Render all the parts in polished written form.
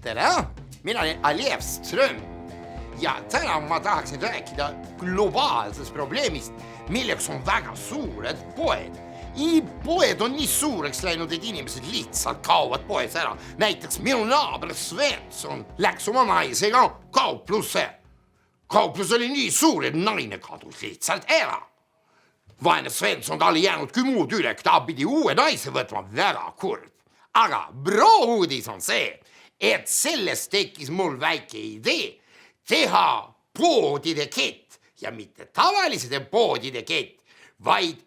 tere, mina olen Alev Ström ja täna ma tahaksin rääkida globaalsest probleemist, milleks on väga suured poed. Poed on nii suureks läinud, et inimesed lihtsalt kaovad poes ära. Näiteks minu naaber Svensson läks oma naisega kauplusse. Kauplus oli nii suur, et naine kadus lihtsalt ära. Vaene Svensson oli jäänud kui muud üle, ta pidi uue naise võtma, väga kurb. Aga uudis on see, et sellest tekkis mul väike idee teha poodide kett ja mitte tavalised poodide kett, vaid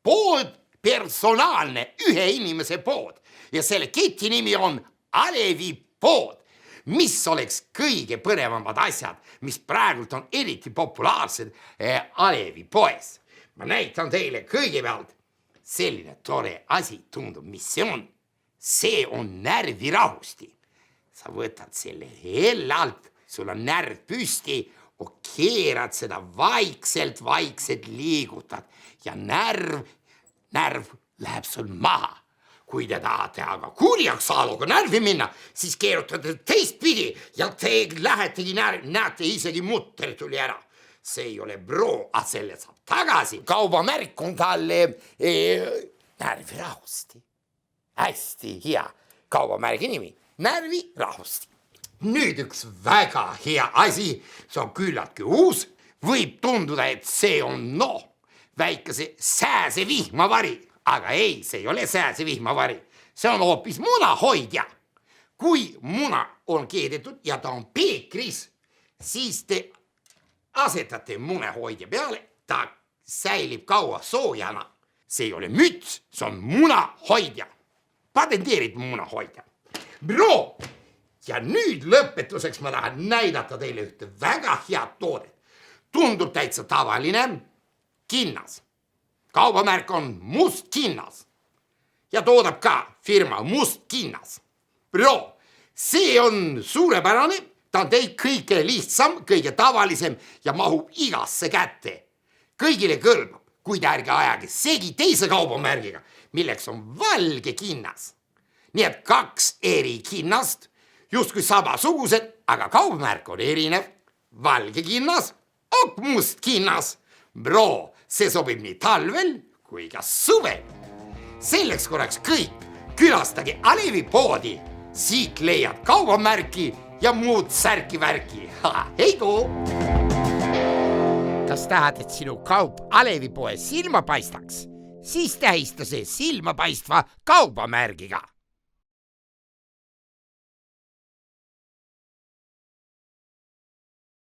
pood personaalne ühe inimese pood ja selle keti nimi on Alevi pood, mis oleks kõige põnevamad asjad, mis praegult on eriti populaarsed Alevi poes. Ma näitan teile kõigepealt selline tore asi, tundub, mis see on. See on närvirahusti. Sa võtad selle hellalt, sul on närv püsti, keerad seda vaikselt liigutad ja närv läheb sul maha. Kui te tahate aga kurjaks saaluga närvi minna, siis keerutate teistpidi ja te lähetegi näete isegi mutter tuli ära. See ei ole aga selle saab tagasi. Kaubamärk on talle närvirahusti. Hästi hea kaubamärgi nimi, närvirahusti. Nüüd üks väga hea asi, see on küllaltki uus. Võib tunduda, et see on väikese sääse vihmavari, aga ei, see ei ole sääse vihmavari. See on hoopis munahoidja. Kui muna on keedetud ja ta on peekris, siis te asetate munahoidja peale, ta säilib kaua soojana. See ei ole müts, see on munahoidja. Patenteerid munahoidja. Ja nüüd lõpetuseks ma tahan näidata teile ühte väga head toodet. Tundub täitsa tavaline kinnas. Kaubamärk on Must kinnas. Ja toodab ka firma Must kinnas. See on suurepärane, ta on teid kõige lihtsam, kõige tavalisem ja mahub igasse kätte. Kõigile kõlbab, kuid ärge ajage segi teise kaubamärgiga, milleks on valge kinnas. Nii et 2 eri kinnast, justkui samasugused, aga kaubamärk on erinev. Valge kinnas, must kinnas. See sobib nii talvel kui ka suvel. Selleks korraks kõik, külastage Alevi poodi. Siit leiad kaubamärki ja muud särki-värki. Heidu! Kas tahad, et sinu kaup Alevi poes silma paistaks? Siis tähista see silmapaistva kaubamärgiga.